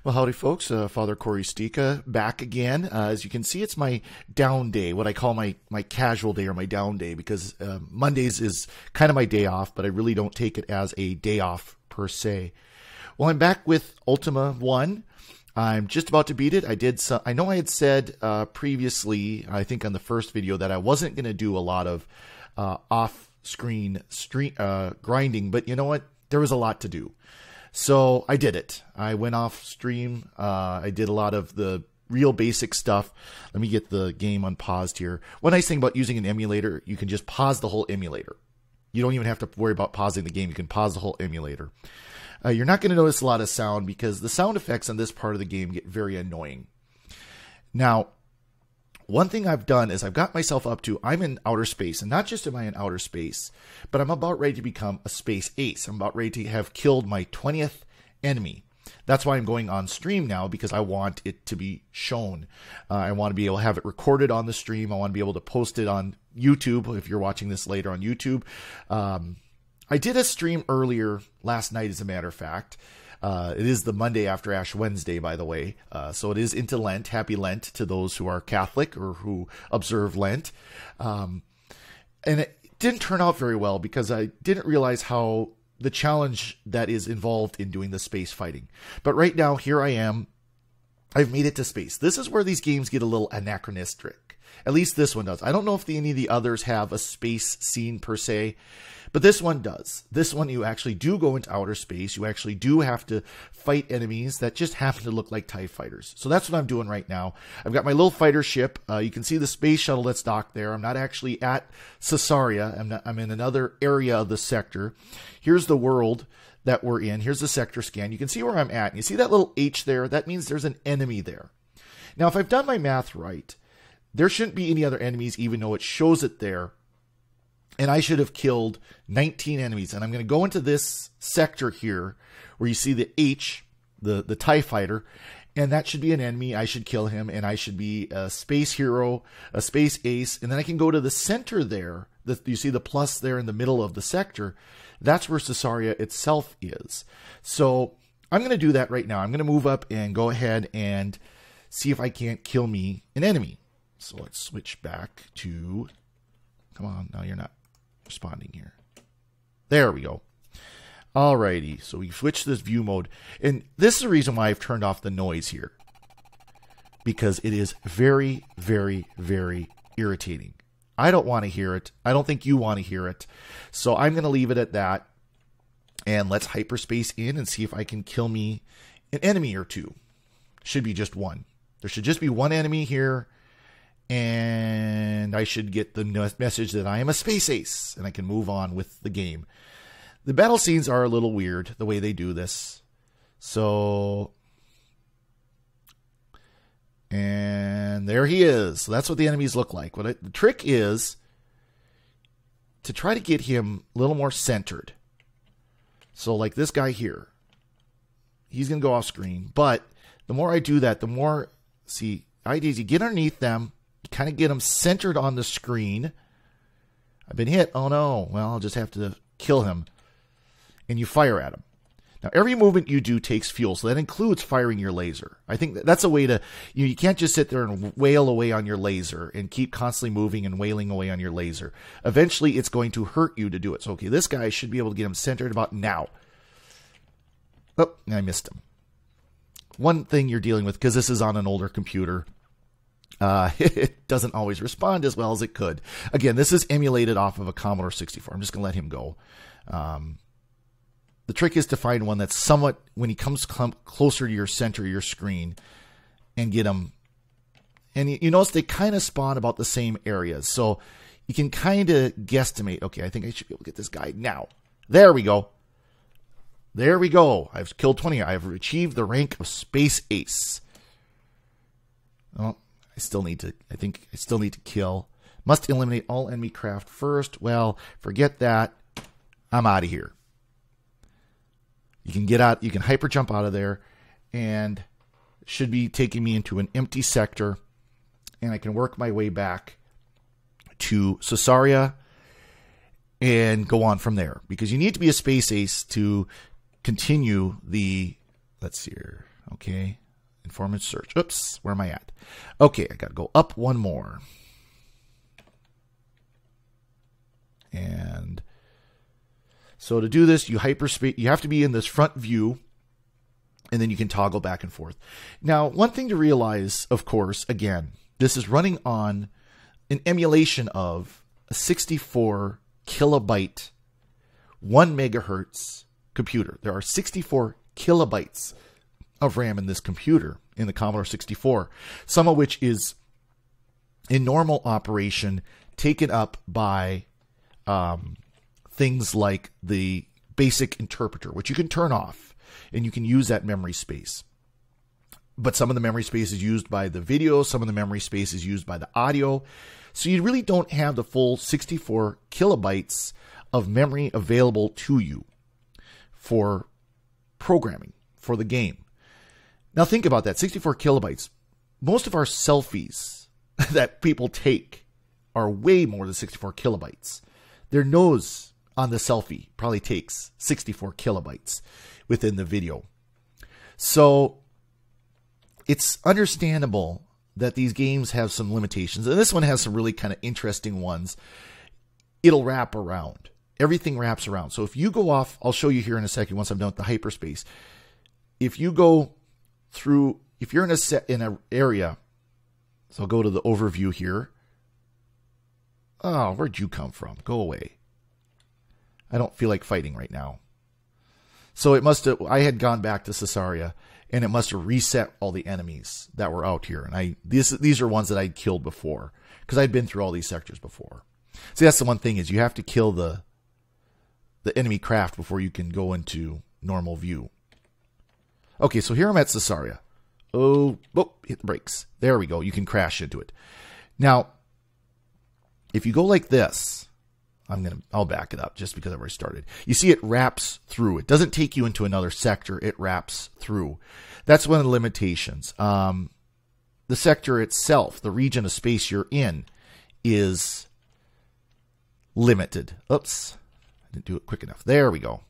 Well, howdy, folks. Father Corey Stika back again. As you can see, it's my down day, what I call my casual day or my down day, because Mondays is kind of my day off, but I really don't take it as a day off per se. Well, I'm back with Ultima I. I'm just about to beat it. I know I had said previously, I think on the first video, that I wasn't going to do a lot of off-screen grinding, but you know what? There was a lot to do. So I did it. I went off stream. I did a lot of the real basic stuff. Let me get the game unpaused here. One nice thing about using an emulator, you can just pause the whole emulator. You don't even have to worry about pausing the game. You can pause the whole emulator. You're not going to notice a lot of sound because the sound effects on this part of the game get very annoying. Now, one thing I've done is I've got myself up to, I'm in outer space, and not just am I in outer space, but I'm about ready to become a space ace. I'm about ready to have killed my 20th enemy. That's why I'm going on stream now, because I want it to be shown. I want to be able to have it recorded on the stream. I want to be able to post it on YouTube if you're watching this later on YouTube. I did a stream earlier last night, as a matter of fact. It is the Monday after Ash Wednesday, by the way. So it is into Lent. Happy Lent to those who are Catholic or who observe Lent. And it didn't turn out very well because I didn't realize how the challenge that is involved in doing the space fighting. But right now, here I am. I've made it to space. This is where these games get a little anachronistic. At least this one does. I don't know if any of the others have a space scene per se, but this one does. This one, you actually do go into outer space. You actually do have to fight enemies that just happen to look like TIE fighters. So that's what I'm doing right now. I've got my little fighter ship. You can see the space shuttle that's docked there. I'm not actually at Caesarea. I'm in another area of the sector. Here's the world that we're in. Here's the sector scan. You can see where I'm at. And you see that little H there? That means there's an enemy there. Now, if I've done my math right, there shouldn't be any other enemies, even though it shows it there. And I should have killed 19 enemies. And I'm going to go into this sector here where you see the H, the TIE fighter, and that should be an enemy. I should kill him, and I should be a space hero, a space ace. And then I can go to the center there. You see the plus there in the middle of the sector. That's where Caesarea itself is. So I'm going to do that right now. I'm going to move up and go ahead and see if I can't kill me an enemy. So let's switch back to... Come on, now you're not responding here. There we go. Alrighty, so we switch to this view mode. And this is the reason why I've turned off the noise here. Because it is very, very, very irritating. I don't want to hear it. I don't think you want to hear it. So I'm going to leave it at that. And let's hyperspace in and see if I can kill me an enemy or two. Should be just one. There should just be one enemy here. And I should get the message that I am a space ace. And I can move on with the game. The battle scenes are a little weird, the way they do this. So... And there he is. So that's what the enemies look like. The trick is to try to get him a little more centered. So like this guy here. He's going to go off screen. But the more I do that, the more... See, idea is you get underneath them. You kind of get them centered on the screen. I've been hit. Oh no. Well, I'll just have to kill him. And you fire at him. Now, every movement you do takes fuel, so that includes firing your laser. I think that's a way to... You can't just sit there and wail away on your laser and keep constantly moving and wailing away on your laser. Eventually, it's going to hurt you to do it. So, okay, this guy should be able to get him centered about now. Oh, I missed him. One thing you're dealing with, because this is on an older computer, it doesn't always respond as well as it could. Again, this is emulated off of a Commodore 64. I'm just going to let him go. The trick is to find one that's somewhat, when he comes closer to your center of your screen, and get him. And you notice they kind of spawn about the same areas. So you can kind of guesstimate, okay, I think I should be able to get this guy now. There we go. There we go. I've killed 20. I've achieved the rank of Space Ace. Oh, I think I still need to kill. Must eliminate all enemy craft first. Well, forget that. I'm out of here. You can get out, you can hyper jump out of there, and it should be taking me into an empty sector, and I can work my way back to Caesarea and go on from there. Because you need to be a space ace to continue the, let's see here, Okay. Informant search. Oops. Where am I at? Okay. I got to go up one more. And so to do this, you have to be in this front view, and then you can toggle back and forth. Now, one thing to realize, of course, again, this is running on an emulation of a 64 kilobyte, 1 megahertz computer. There are 64 kilobytes of RAM in this computer, in the Commodore 64, some of which is in normal operation taken up by things like the basic interpreter, which you can turn off, and you can use that memory space. But some of the memory space is used by the video, some of the memory space is used by the audio. So you really don't have the full 64 kilobytes of memory available to you for programming, for the game. Now think about that, 64 kilobytes. Most of our selfies that people take are way more than 64 kilobytes. Their nose on the selfie probably takes 64 kilobytes within the video. So it's understandable that these games have some limitations. And this one has some really kind of interesting ones. It'll wrap around. Everything wraps around. So if you go off, I'll show you here in a second once I'm done with the hyperspace. If you go through, if you're in an area, so I'll go to the overview here. Oh, where'd you come from? Go away. I don't feel like fighting right now. So it must have, I had gone back to Caesarea, and it must have reset all the enemies that were out here. And these are ones that I'd killed before, because I'd been through all these sectors before. See, that's the one thing, is you have to kill the enemy craft before you can go into normal view. Okay, so here I'm at Caesarea. Oh, hit the brakes. There we go. You can crash into it. Now, if you go like this, I'll back it up just because I've already started. You see it wraps through. It doesn't take you into another sector. It wraps through. That's one of the limitations. The sector itself, the region of space you're in, is limited. Oops. I didn't do it quick enough. There we go.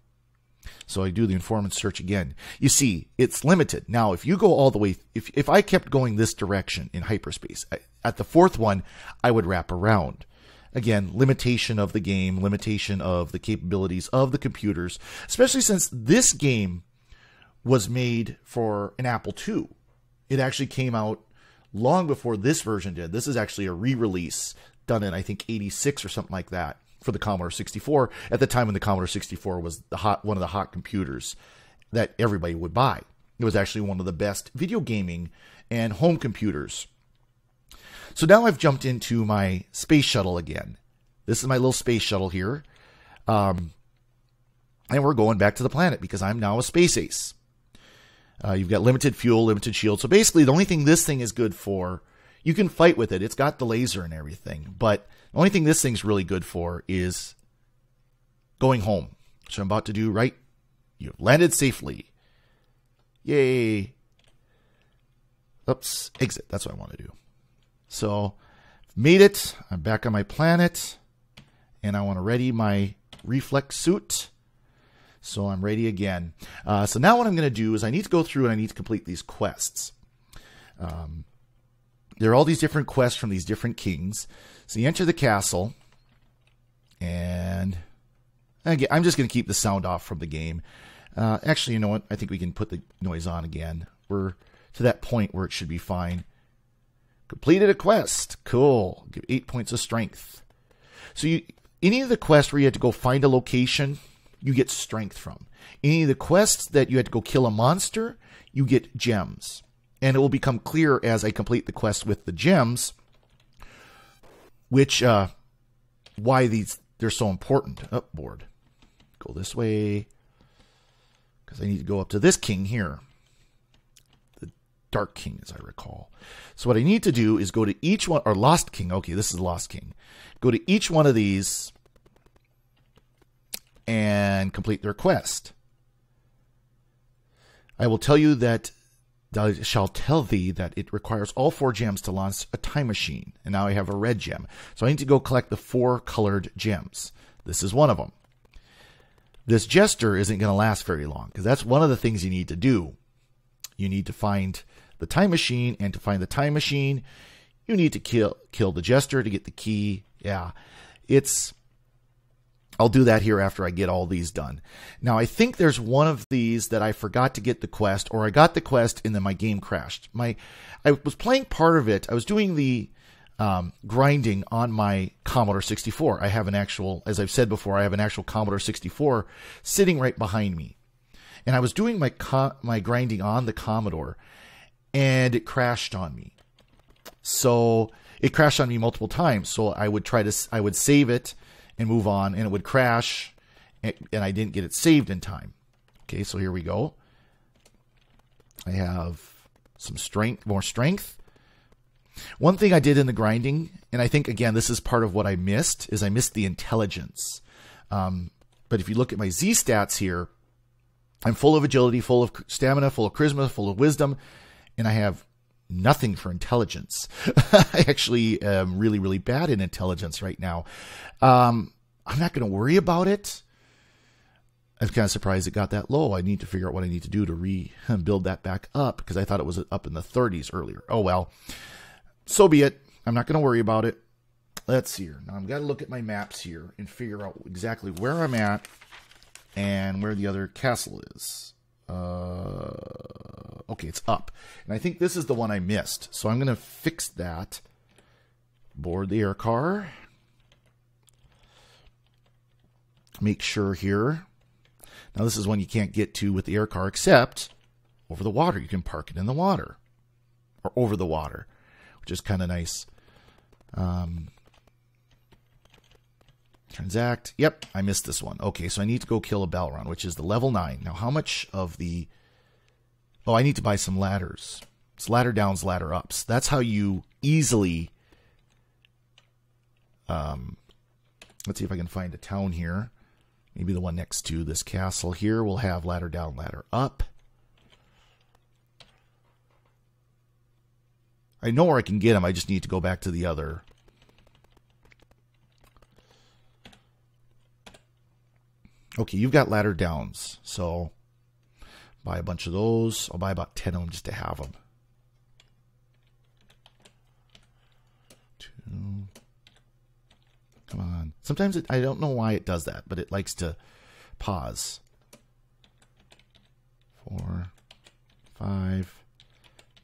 So I do the informant search again. You see, it's limited. Now, if you go all the way, if I kept going this direction in hyperspace, at the fourth one, I would wrap around. Again, limitation of the game, limitation of the capabilities of the computers, especially since this game was made for an Apple II. It actually came out long before this version did. This is actually a re-release done in, I think, 86 or something like that for the Commodore 64, at the time when the Commodore 64 was one of the hot computers that everybody would buy. It was actually one of the best video gaming and home computers. So now I've jumped into my space shuttle again. This is my little space shuttle here. And we're going back to the planet because I'm now a space ace. You've got limited fuel, limited shield. So basically the only thing this thing is good for, you can fight with it. It's got the laser and everything. But the only thing this thing's really good for is going home. Which I'm about to do right. You've landed safely. Yay. Oops. Exit. That's what I want to do. So, made it. I'm back on my planet. And I want to ready my reflex suit. So I'm ready again. So now what I'm going to do is I need to go through and I need to complete these quests. There are all these different quests from these different kings. So you enter the castle. And again, I'm just going to keep the sound off from the game. Actually, you know what? I think we can put the noise on again. We're to that point where it should be fine. Completed a quest. Cool. Give 8 points of strength. So any of the quests where you had to go find a location, you get strength from. Any of the quests that you had to go kill a monster, you get gems. And it will become clear as I complete the quest with the gems, which, why they're so important. Oh, board. Go this way. Because I need to go up to this king here. Dark King, as I recall. So what I need to do is go to each one, or Lost King. Okay, this is Lost King. Go to each one of these and complete their quest. I will tell you that, I shall tell thee that it requires all 4 gems to launch a time machine. And now I have a red gem. So I need to go collect the 4 colored gems. This is one of them. This jester isn't going to last very long, because that's one of the things you need to do. you need to find the time machine, and to find the time machine, you need to kill the jester to get the key. Yeah, I'll do that here after I get all these done. Now, I think there's one of these that I forgot to get the quest, or I got the quest and then my game crashed. I was playing part of it. I was doing the grinding on my Commodore 64. I have an actual, as I've said before, I have an actual Commodore 64 sitting right behind me. And I was doing my grinding on the Commodore, and it crashed on me. So it crashed on me multiple times. So I would save it and move on, and it would crash, and I didn't get it saved in time. Okay, so here we go. I have some strength, more strength. One thing I did in the grinding, and I think, again, this is part of what I missed, is I missed the intelligence. But if you look at my Z stats here, I'm full of agility, full of stamina, full of charisma, full of wisdom, and I have nothing for intelligence. I actually am really, really bad in intelligence right now. I'm not going to worry about it. I'm kind of surprised it got that low. I need to figure out what I need to do to rebuild that back up, because I thought it was up in the 30s earlier. Oh, well, so be it. I'm not going to worry about it. Let's see here. Now I've got to look at my maps here and figure out exactly where I'm at and where the other castle is. Okay, it's up. And I think this is the one I missed. So I'm going to fix that. Board the air car. Make sure here. Now this is one you can't get to with the air car except over the water. You can park it in the water. Or over the water. Which is kind of nice. Transact. Yep, I missed this one. Okay, so I need to go kill a Balron, which is the level 9. Now, how much of the... Oh, I need to buy some ladders. It's ladder downs, ladder ups. That's how you easily... let's see if I can find a town here. Maybe the one next to this castle here will have ladder down, ladder up. I know where I can get them. I just need to go back to the other... Okay, you've got ladder downs, so buy a bunch of those. I'll buy about 10 of them just to have them. 2. Come on. Sometimes I don't know why it does that, but it likes to pause. 4, 5,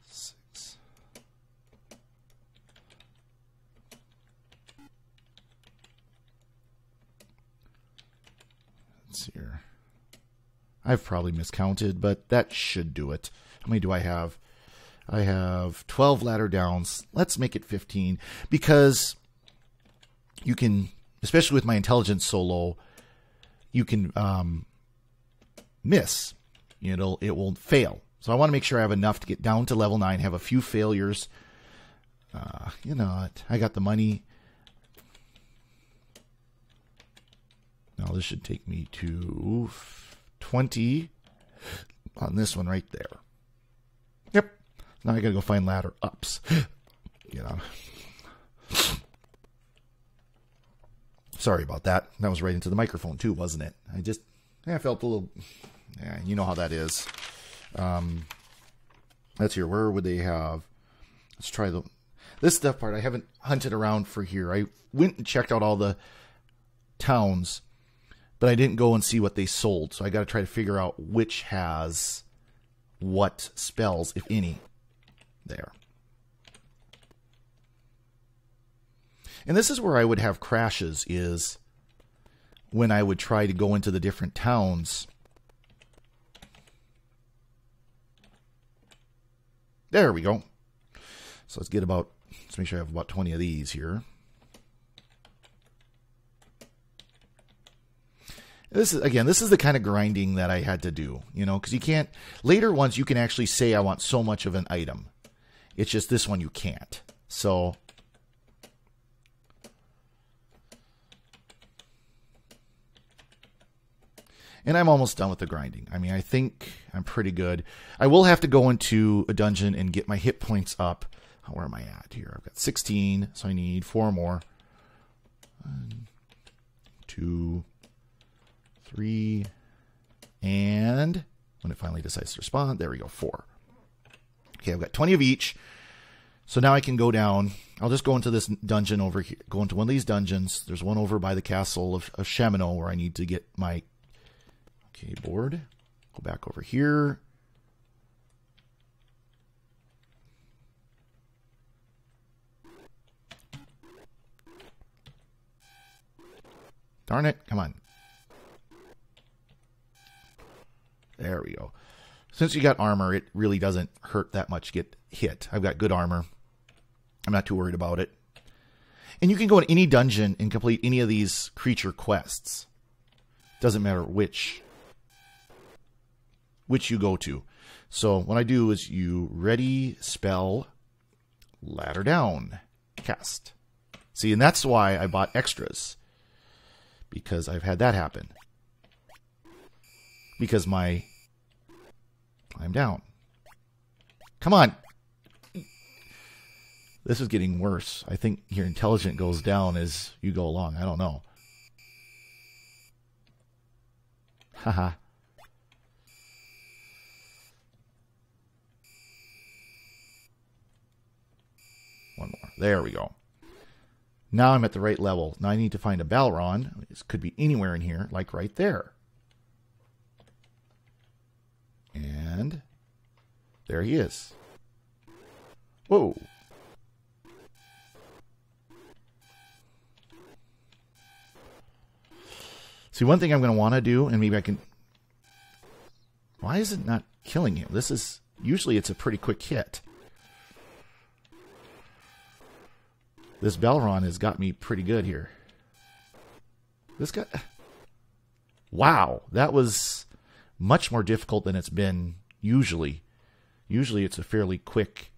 6. Here. I've probably miscounted, but that should do it. How many do I have? I have 12 ladder downs. Let's make it 15, because you can, especially with my intelligence so low, you can miss. It will fail. So I want to make sure I have enough to get down to level 9, have a few failures. You know what? I got the money. Now this should take me to 20 on this one right there. Yep. Now I gotta go find ladder ups. Sorry about that. That was right into the microphone too, wasn't it? I felt a little... Yeah, you know how that is. Let's hear. Where would they have... Let's try this stuff part. I haven't hunted around for here. I went and checked out all the towns, but I didn't go and see what they sold. So I got to try to figure out which has what spells, if any, there. And this is where I would have crashes, is when I would try to go into the different towns. There we go. So let's make sure I have about 20 of these here. This is the kind of grinding that I had to do, because you can't, later ones you can actually say I want so much of an item. It's just this one you can't. So, and I'm almost done with the grinding. I mean, I think I'm pretty good. I will have to go into a dungeon and get my hit points up. Where am I at here? I've got 16, so I need 4 more. 1, 2, 3, and when it finally decides to respond, there we go, 4. Okay, I've got 20 of each. So now I can go down. I'll just go into this dungeon over here. Go into one of these dungeons. There's one over by the castle of Shamino where I need to get my board. Go back over here. Darn it. Come on. There we go. Since you got armor, it really doesn't hurt that much to get hit. I've got good armor. I'm not too worried about it. And you can go in any dungeon and complete any of these creature quests. Doesn't matter which you go to. So what I do is you ready, spell, ladder down, cast. See, and that's why I bought extras. Because I've had that happen. Because I'm down. Come on. This is getting worse. I think your intelligence goes down as you go along. I don't know. Haha. One more. There we go. Now I'm at the right level. Now I need to find a Balron. This could be anywhere in here, like right there. And there he is. Whoa. See, one thing I'm going to want to do, and maybe I can... Why is it not killing him? This is... Usually it's a pretty quick hit. This Balron has got me pretty good here. This guy... Wow, that was much more difficult than it's been usually. Usually it's a fairly quick...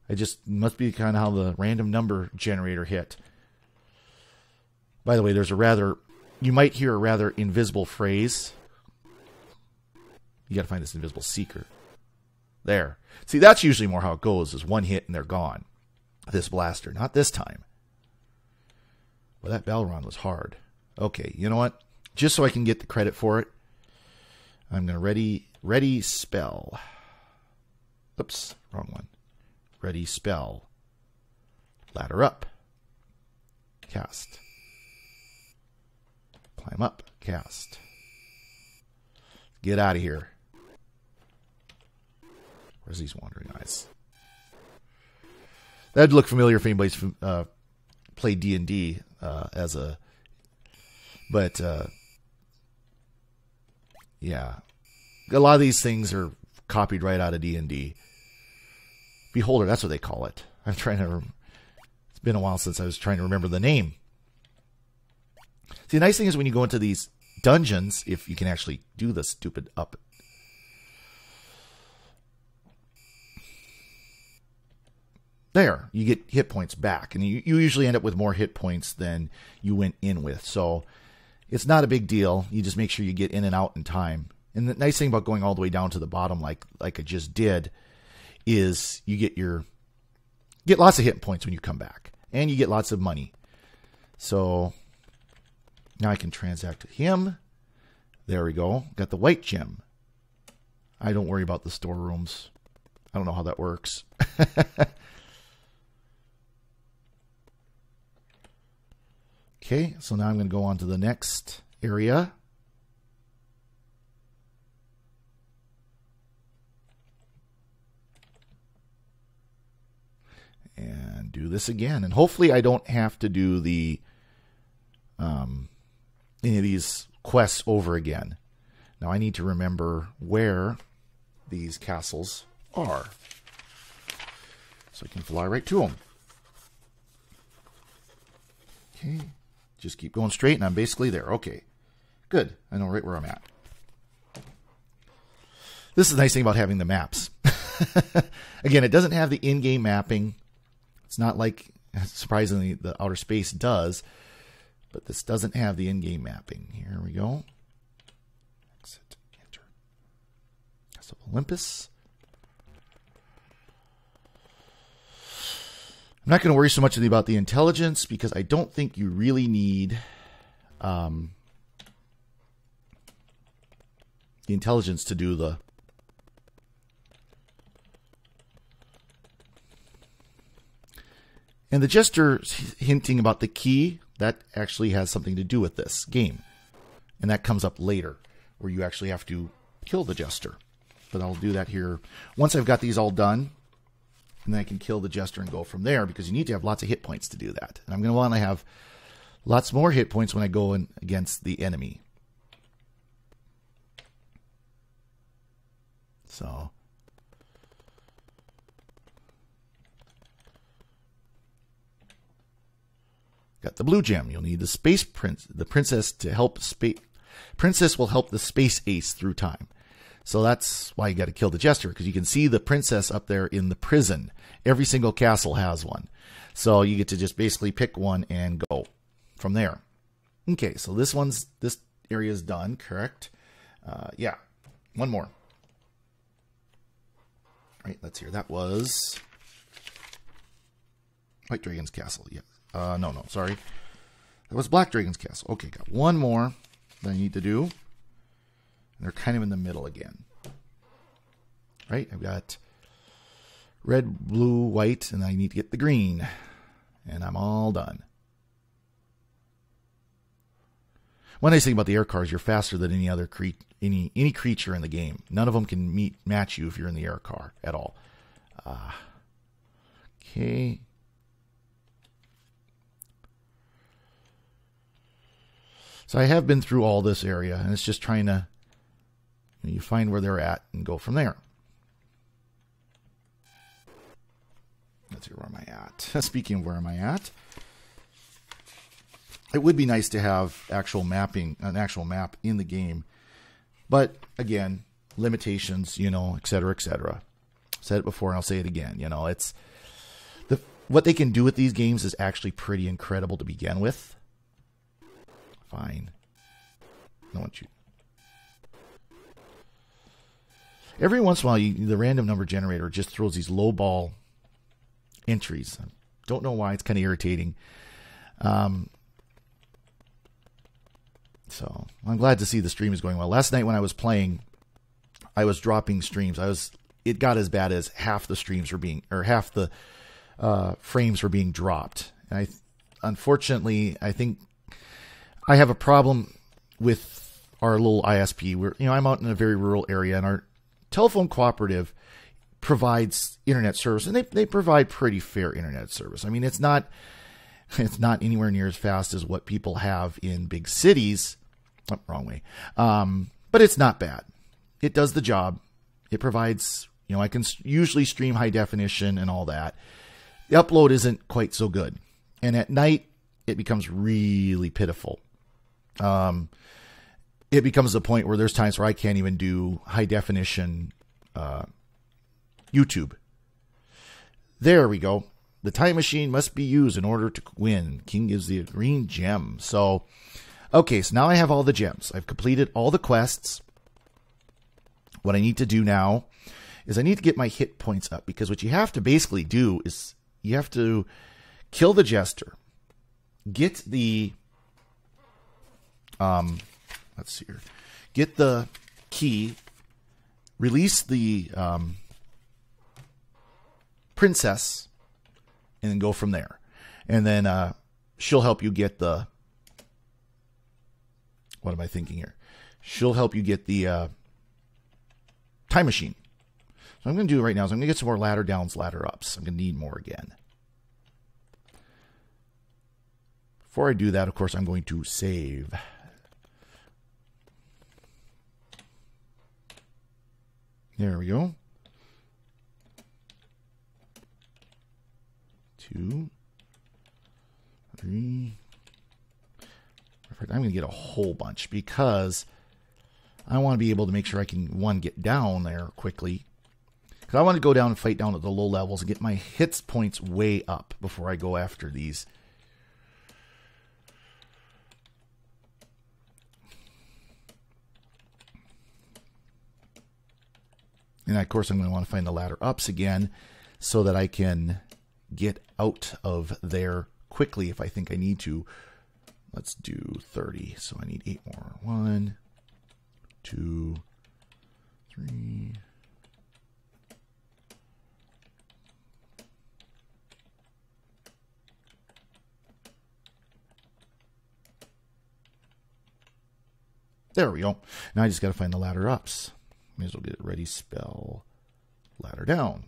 I just... Must be kind of how the random number generator hit. By the way, there's a rather... You might hear a rather invisible phrase. You got to find this invisible seeker. There. See, that's usually more how it goes, is one hit and they're gone. This blaster. Not this time. Well, that Balron was hard. Okay, you know what? Just so I can get the credit for it, I'm going to ready spell. Oops, wrong one. Ready spell. Ladder up. Cast. Climb up. Cast. Get out of here. Where's these wandering eyes? That'd look familiar if anybody's played D&D as a... But, yeah. A lot of these things are copied right out of D&D. Beholder, that's what they call it. I'm trying to... It's been a while since I was trying to remember the name. See, the nice thing is when you go into these dungeons, if you can actually do the stupid up... There, you get hit points back. And you usually end up with more hit points than you went in with. So it's not a big deal. You just make sure you get in and out in time. And the nice thing about going all the way down to the bottom like I just did is you get lots of hit points when you come back. And you get lots of money. So now I can transact with him. There we go. Got the white gem. I don't worry about the storerooms. I don't know how that works. Okay, so now I'm going to go on to the next area. And do this again. And hopefully I don't have to do the any of these quests over again. Now I need to remember where these castles are. So I can fly right to them. Okay. Just keep going straight, and I'm basically there. Okay, good. I know right where I'm at. This is the nice thing about having the maps. Again, it doesn't have the in-game mapping. It's not like, surprisingly, the outer space does. But this doesn't have the in-game mapping. Here we go. Exit, enter. Castle Olympus. I'm not going to worry so much about the intelligence because I don't think you really need the intelligence to do the And the Jester hinting about the key, that actually has something to do with this game. And that comes up later, where you actually have to kill the Jester. But I'll do that here. Once I've got these all done, and then I can kill the Jester and go from there, because you need to have lots of hit points to do that. And I'm going to want to have lots more hit points when I go in against the enemy. So... got the blue gem. You'll need the space prince, the princess to help princess will help the space ace through time. So that's why you got to kill the Jester, because you can see the princess up there in the prison. Every single castle has one. So you get to just basically pick one and go from there. Okay, so this area is done, correct? Yeah, one more. All right, let's hear. That was White Dragon's Castle. Yeah. No, sorry. That was Black Dragon's Castle. Okay, got one more that I need to do. And they're kind of in the middle again. Right? I've got red, blue, white, and I need to get the green. And I'm all done. One nice thing about the air cars, you're faster than any other any creature in the game. None of them can match you if you're in the air car at all. Okay. So I have been through all this area, and it's just trying to, you find where they're at and go from there. Let's see, where am I at? Speaking of where am I at, it would be nice to have actual mapping, an actual map in the game. But again, limitations, et cetera, et cetera. Said it before and I'll say it again. It's what they can do with these games is actually pretty incredible to begin with. Fine. I want you. Every once in a while, the random number generator just throws these low ball entries. I don't know why. It's kind of irritating. So I'm glad to see the stream is going well. Last night when I was playing, I was dropping streams. It got as bad as half the streams were being, or half the frames were being dropped. And unfortunately, I think I have a problem with our little ISP. I'm out in a very rural area, and our telephone cooperative provides internet service, and they provide pretty fair internet service. I mean, it's not anywhere near as fast as what people have in big cities. Oh, wrong way. But it's not bad. It does the job. It provides, I can usually stream high definition and all that. The upload isn't quite so good. And at night, it becomes really pitiful. It becomes a point where there's times where I can't even do high definition YouTube. There we go. The time machine must be used in order to win. King gives the green gem. So, okay, so now I have all the gems. I've completed all the quests. What I need to do now is I need to get my hit points up, because what you have to basically do is you have to kill the Jester, get the let's see here, get the key, release the princess, and then go from there. And then she'll help you get the, what am I thinking here? She'll help you get the time machine. So I'm going to do right now is I'm going to get some more ladder downs, ladder ups. I'm going to need more again. Before I do that, of course, I'm going to save. There we go. 2, 3. Perfect. I'm going to get a whole bunch because I want to be able to make sure I can, one, get down there quickly. Because I want to go down and fight down at the low levels and get my hits points way up before I go after these. And of course, I'm going to want to find the ladder ups again so that I can get out of there quickly if I think I need to. Let's do 30. So I need 8 more. 1, 2, 3. There we go. Now I just got to find the ladder ups. May as well get it ready. Spell ladder down.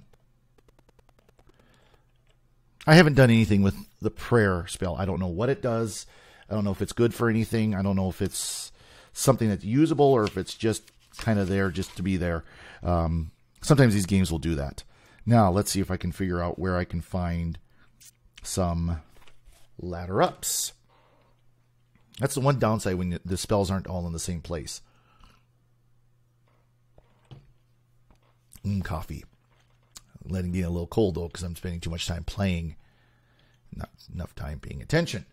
I haven't done anything with the prayer spell. I don't know what it does. I don't know if it's good for anything. I don't know if it's something that's usable or if it's just kind of there just to be there. Sometimes these games will do that. Now, let's see if I can figure out where I can find some ladder ups. That's the one downside when the spells aren't all in the same place. Coffee. Letting it get a little cold, though, because I'm spending too much time playing. Not enough time paying attention.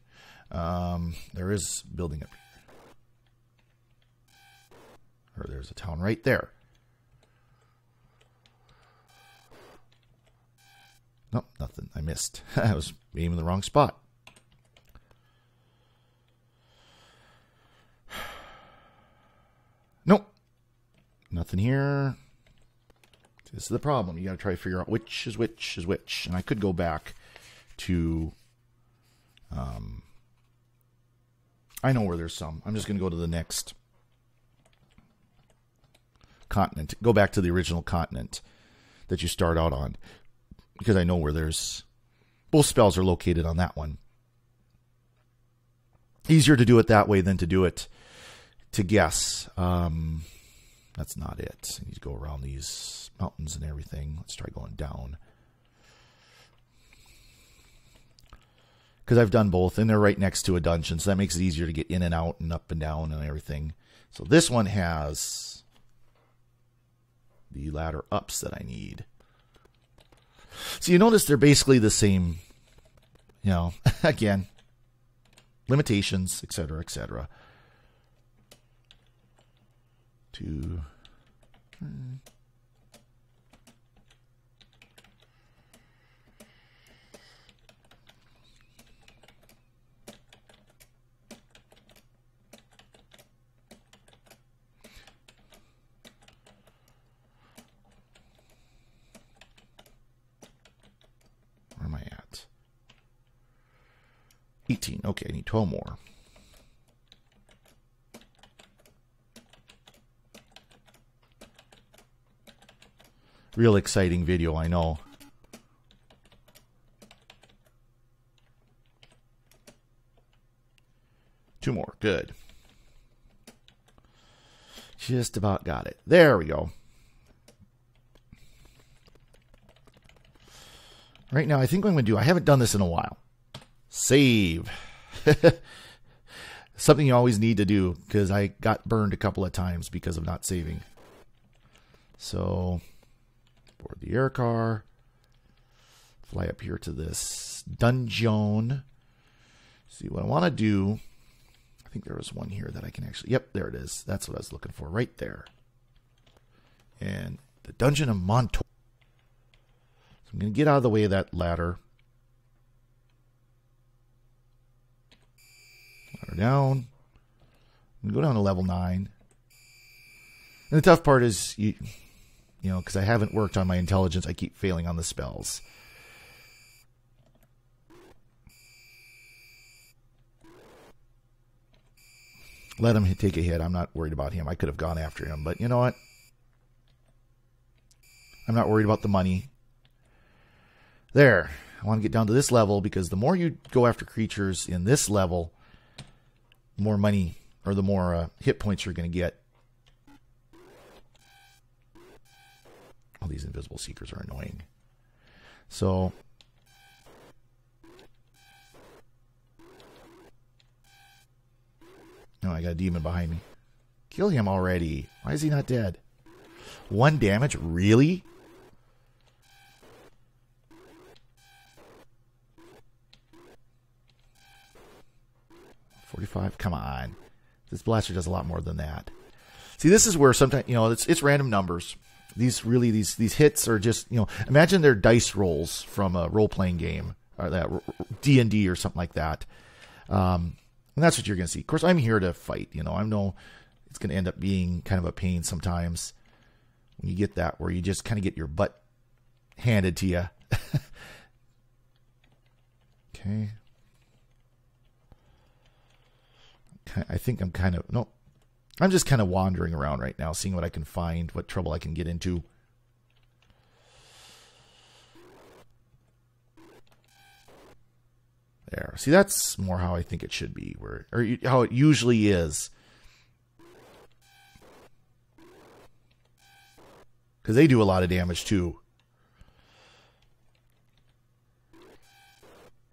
There is building up here. Or there's a town right there. Nope, nothing. I missed. I was aiming in the wrong spot. Nope. Nothing here. This is the problem. You got to try to figure out which is which is which. And I could go back to... I know where there's some. I'm just going to go to the next continent. Go back to the original continent that you start out on. Because I know where there's... Both spells are located on that one. Easier to do it that way than to do it to guess. That's not it. I need to go around these mountains and everything. Let's try going down. Because I've done both, and they're right next to a dungeon, so that makes it easier to get in and out and up and down and everything. So this one has the ladder ups that I need. So you notice they're basically the same, you know, again, limitations, etc., etc. Where am I at? 18. Okay, I need 12 more. Real exciting video, I know. Two more. Good. Just about got it. There we go. Right now, I think what I'm going to do, I haven't done this in a while. Save. Something you always need to do, because I got burned a couple of times because of not saving. So... board the air car, fly up here to this dungeon. See what I want to do. I think there was one here that I can actually, yep, there it is. That's what I was looking for right there. And the dungeon of Montour. So I'm going to get out of the way of that ladder. Ladder down. I'm going to go down to level 9. And the tough part is you know, because I haven't worked on my intelligence, I keep failing on the spells. Let him take a hit. I'm not worried about him. I could have gone after him, but you know what? I'm not worried about the money. There. I want to get down to this level, because the more you go after creatures in this level, the more money, or the more hit points you're going to get. All these invisible seekers are annoying. So, no, I got a demon behind me. Kill him already. Why is he not dead? 1 damage? Really? $45? Come on. This blaster does a lot more than that. See, this is where sometimes, you know, it's random numbers. These hits are just, you know, imagine they're dice rolls from a role-playing game, or that D&D or something like that. And that's what you're going to see. Of course, I'm here to fight, you know. I know it's going to end up being kind of a pain sometimes when you get that, where you just kind of get your butt handed to you. Okay. I think I'm kind of, no, I'm just kind of wandering around right now, seeing what I can find, what trouble I can get into. There. See, that's more how I think it should be, or how it usually is. Because they do a lot of damage, too.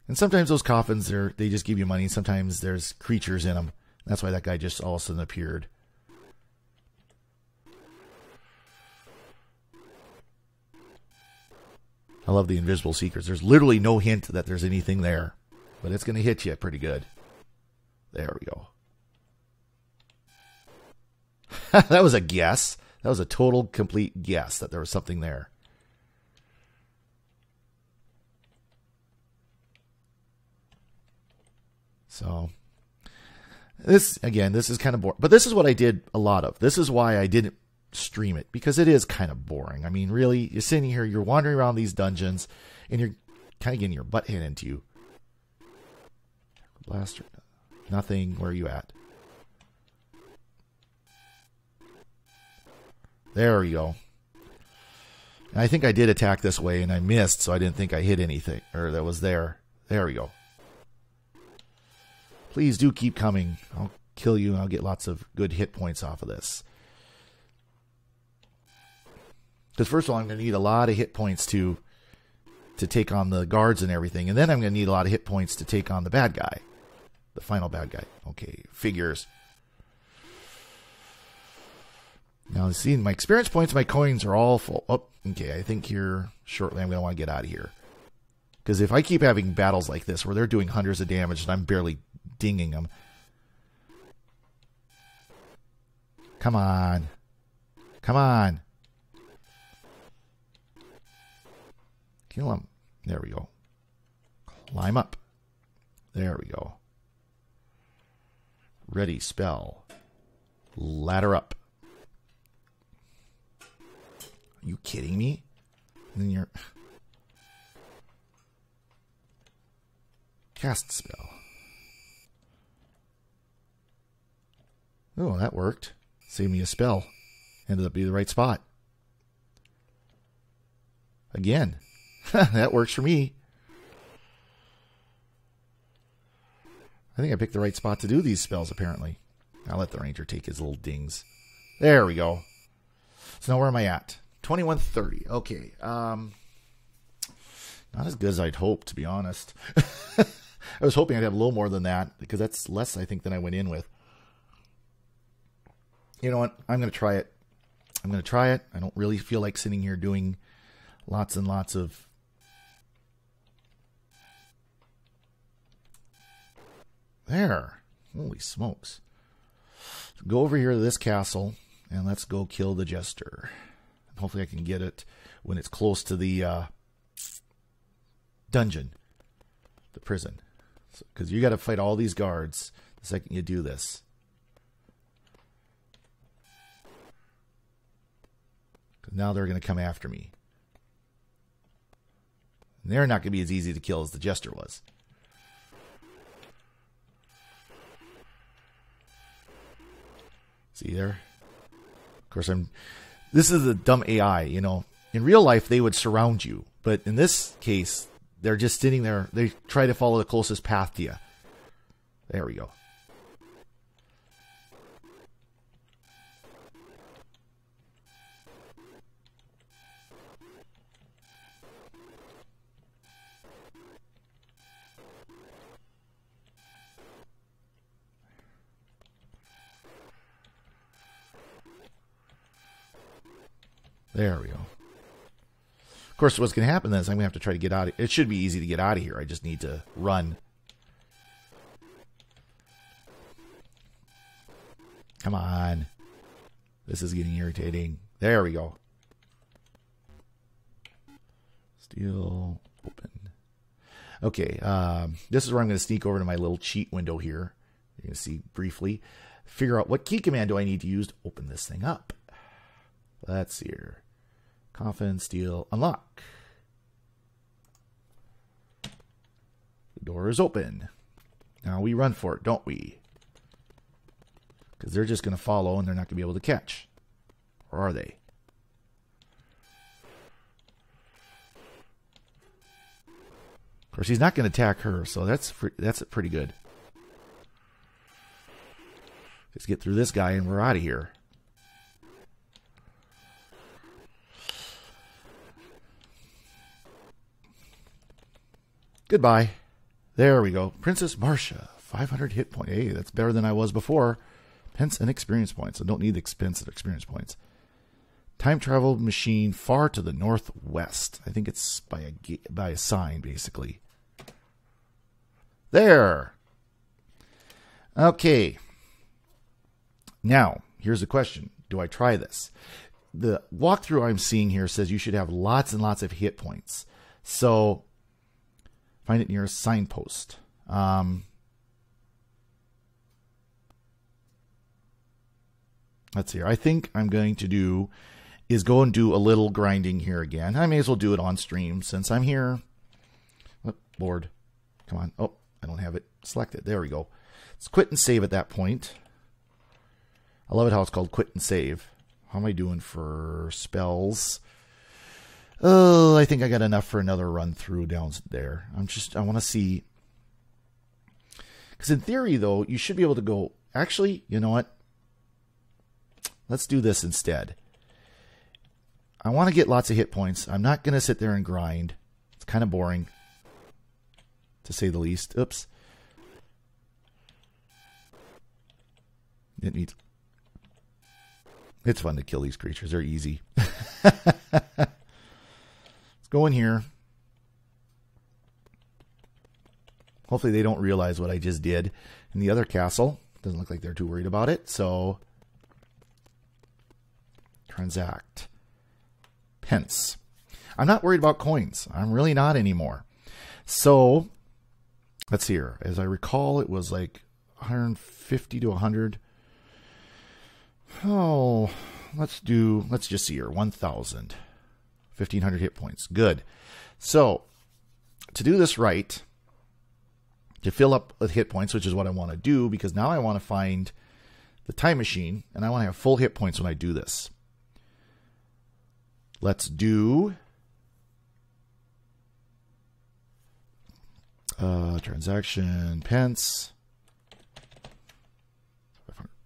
And sometimes those coffins, they just give you money. Sometimes there's creatures in them. That's why that guy just all of a sudden appeared. I love the invisible seekers. There's literally no hint that there's anything there. But it's going to hit you pretty good. There we go. That was a guess. That was a total, complete guess that there was something there. So, this is kind of boring. But this is what I did a lot of. This is why I didn't stream it. Because it is kind of boring. I mean, really, you're sitting here, you're wandering around these dungeons, and you're kind of getting your butt hit into you. Blaster. Nothing. Where are you at? There we go. And I think I did attack this way and I missed, so I didn't think I hit anything. Or that was there. There we go. Please do keep coming. I'll kill you and I'll get lots of good hit points off of this. Because first of all, I'm going to need a lot of hit points to take on the guards and everything. And then I'm going to need a lot of hit points to take on the bad guy. The final bad guy. Okay, figures. Now, see, my experience points, my coins are all full. Oh, okay, I think here shortly I'm going to want to get out of here. Because if I keep having battles like this where they're doing hundreds of damage and I'm barely dinging them. Come on. Come on. Kill him. There we go. Climb up. There we go. Ready, spell. Ladder up. Are you kidding me? And then you're... Cast spell. Oh, that worked. Saved me a spell. Ended up being the right spot. Again. That works for me. I think I picked the right spot to do these spells, apparently. I'll let the ranger take his little dings. There we go. So now where am I at? 2130. Okay. Not as good as I'd hoped, to be honest. I was hoping I'd have a little more than that, because that's less, I think, than I went in with. You know what? I'm going to try it. I'm going to try it. I don't really feel like sitting here doing lots and lots of... There. Holy smokes. Go over here to this castle, and let's go kill the jester. Hopefully I can get it when it's close to the dungeon. The prison. Because you got to fight all these guards the second you do this. Because now they're going to come after me. And they're not going to be as easy to kill as the jester was. See there? Of course, this is a dumb AI, you know. In real life, they would surround you. But in this case, they're just sitting there. They try to follow the closest path to you. There we go. There we go. Of course, what's going to happen then is I'm going to have to try to get out of it. It should be easy to get out of here. I just need to run. Come on. This is getting irritating. There we go. Still open. Okay. This is where I'm going to sneak over to my little cheat window here. You're going to see briefly. Figure out what key command do I need to use to open this thing up. Let's see here. Coffin, steal, unlock. The door is open. Now we run for it, don't we? Because they're just going to follow and they're not going to be able to catch. Or are they? Of course, he's not going to attack her, so that's pretty good. Let's get through this guy and we're out of here. Goodbye. There we go. Princess Marcia, 500 hit point. Hey, that's better than I was before. Pence and experience points. I don't need expensive experience points. Time travel machine far to the northwest. I think it's by a sign, basically. There. Okay. Now, here's the question. Do I try this? The walkthrough I'm seeing here says you should have lots and lots of hit points. So, find it near a signpost. Let's see here. I think I'm going to do is go and do a little grinding here again. I may as well do it on stream since I'm here. Oh, board. Come on. Oh, I don't have it selected. There we go. Let's quit and save at that point. I love it how it's called quit and save. How am I doing for spells? Oh, I think I got enough for another run through down there. I want to see. Because in theory, though, you should be able to go. Actually, you know what? Let's do this instead. I want to get lots of hit points. I'm not going to sit there and grind. It's kind of boring, to say the least. Oops. It's fun to kill these creatures. They're easy. Let's go in here. Hopefully they don't realize what I just did in the other castle. Doesn't look like they're too worried about it. So, transact. Pence. I'm not worried about coins. I'm really not anymore. So, let's see here. As I recall, it was like 150 to 100. Oh, let's just see here. 1,000. 1,500 hit points. Good. So, to do this right, to fill up with hit points, which is what I want to do, because now I want to find the time machine, and I want to have full hit points when I do this. Let's do transaction pence.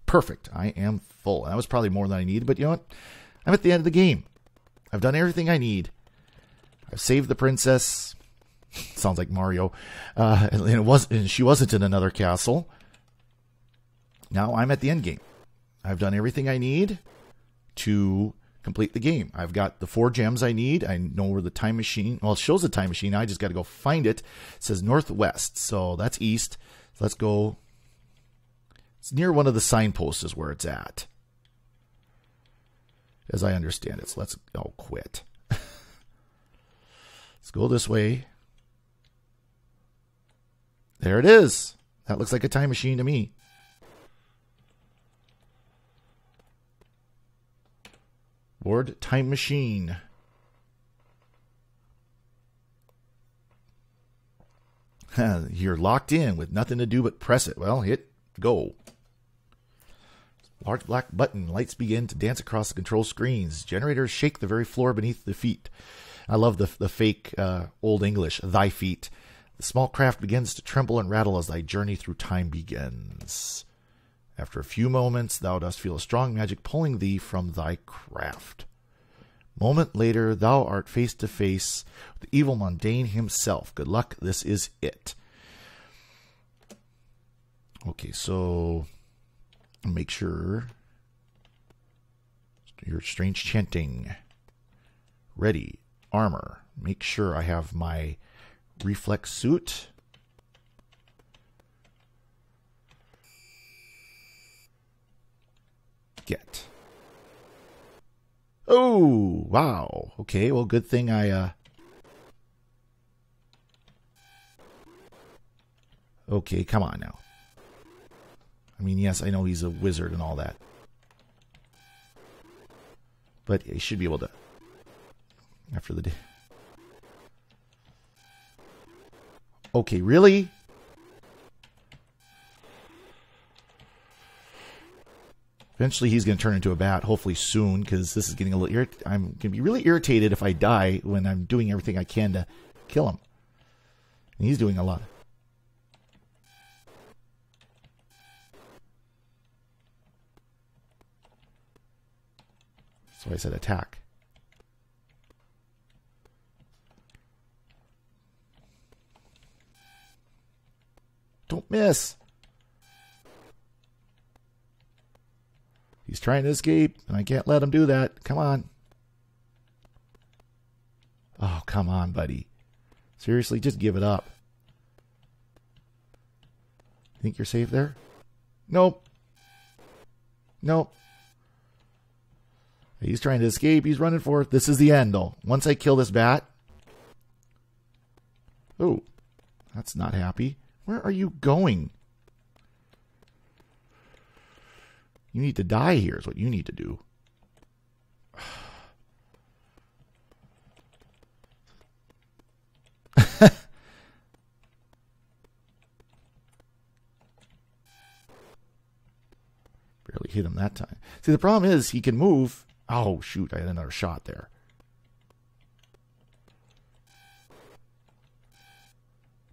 Perfect. I am full. That was probably more than I needed, but you know what? I'm at the end of the game. I've done everything I need. I've saved the princess. Sounds like Mario. And she wasn't in another castle. Now I'm at the end game. I've done everything I need to complete the game. I've got the 4 gems I need. I know where the time machine. Well, it shows the time machine. I just got to go find it. It says northwest, so that's east. So let's go. It's near one of the signposts is where it's at, as I understand it. So let's quit. Let's go this way. There it is. That looks like a time machine to me. Board time machine. You're locked in with nothing to do but press it. Well, hit go. Large black button. Lights begin to dance across the control screens. Generators shake the very floor beneath the feet. I love the fake Old English, thy feet. The small craft begins to tremble and rattle as thy journey through time begins. After a few moments, thou dost feel a strong magic pulling thee from thy craft. Moment later, thou art face to face with the evil mundane himself. Good luck, this is it. Okay, so make sure your strange chanting. Ready. Armor. Make sure I have my reflex suit. Get. Oh, wow. Okay, well, good thing I, Okay, come on now. I mean, yes, I know he's a wizard and all that. But he should be able to, after the day. Okay, really? Eventually he's going to turn into a bat, hopefully soon, because this is getting a little I'm going to be really irritated if I die when I'm doing everything I can to kill him. And he's doing a lot. That's why I said attack. Don't miss. He's trying to escape, and I can't let him do that. Come on. Oh, come on, buddy. Seriously, just give it up. Think you're safe there? Nope. Nope. He's trying to escape. He's running for it. This is the end, though. Once I kill this bat. Oh, that's not happy. Where are you going? You need to die here is what you need to do. Barely hit him that time. See, the problem is he can move. Oh, shoot. I had another shot there.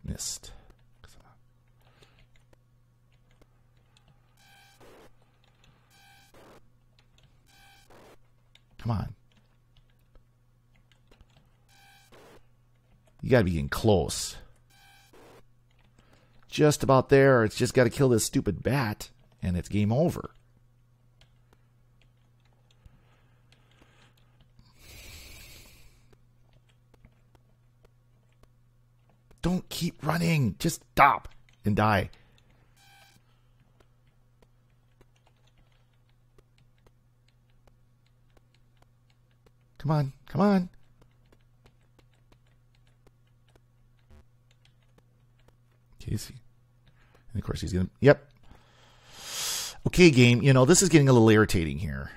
Missed. Come on. You got to be getting close. Just about there. It's just got to kill this stupid bat, and it's game over. Don't keep running. Just stop and die. Come on. Come on. Casey. And of course he's going to... Yep. Okay, game. You know, this is getting a little irritating here.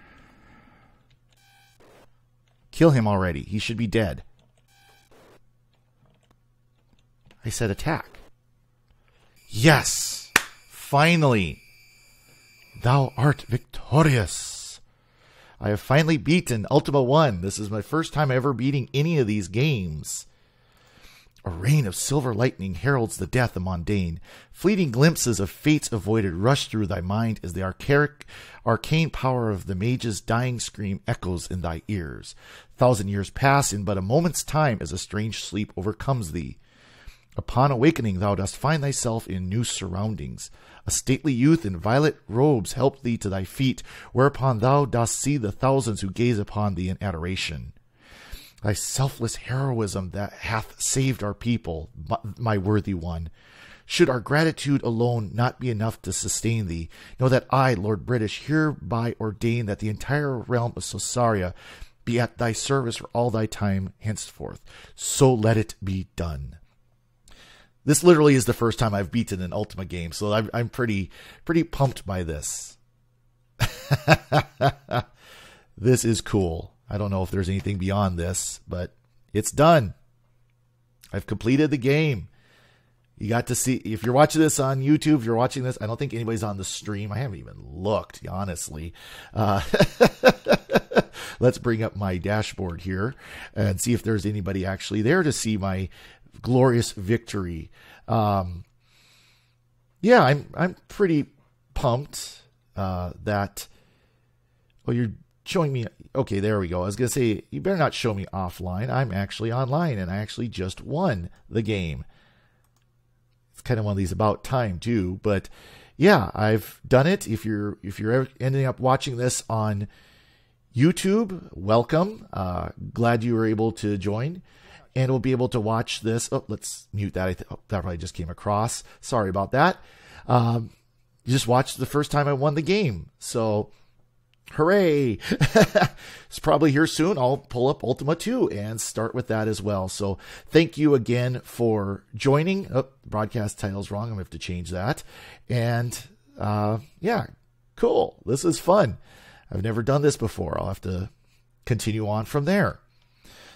Kill him already. He should be dead. I said attack. Yes! Finally! Thou art victorious! I have finally beaten Ultima I. This is my first time ever beating any of these games. A rain of silver lightning heralds the death of mundane. Fleeting glimpses of fates avoided rush through thy mind as the arcane power of the mage's dying scream echoes in thy ears. 1,000 years pass in but a moment's time as a strange sleep overcomes thee. Upon awakening, thou dost find thyself in new surroundings. A stately youth in violet robes help thee to thy feet, whereupon thou dost see the thousands who gaze upon thee in adoration. Thy selfless heroism that hath saved our people, my worthy one. Should our gratitude alone not be enough to sustain thee, know that I, Lord British, hereby ordain that the entire realm of Sosaria be at thy service for all thy time henceforth. So let it be done. This literally is the first time I've beaten an Ultima game, so I'm pretty pumped by this. This is cool. I don't know if there's anything beyond this, but it's done. I've completed the game. You got to see, if you're watching this on YouTube, if you're watching this, I don't think anybody's on the stream. I haven't even looked, honestly. Let's bring up my dashboard here and see if there's anybody actually there to see my glorious victory. Yeah, I'm pretty pumped that... Oh, you're showing me... Okay, there we go. I was going to say, you better not show me offline. I'm actually online, and I actually just won the game. It's kind of one of these about time, too. But, yeah, I've done it. If you're ever ending up watching this on YouTube, welcome. Glad you were able to join. And we'll be able to watch this. Oh, let's mute that. That probably just came across. Sorry about that. You just watched the first time I won the game. So... hooray. It's probably here soon. I'll pull up Ultima II and start with that as well. So thank you again for joining. Oh, broadcast title's wrong. I'm going to have to change that. And yeah, cool. This is fun. I've never done this before. I'll have to continue on from there.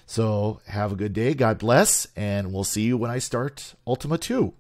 So have a good day. God bless. And we'll see you when I start Ultima II.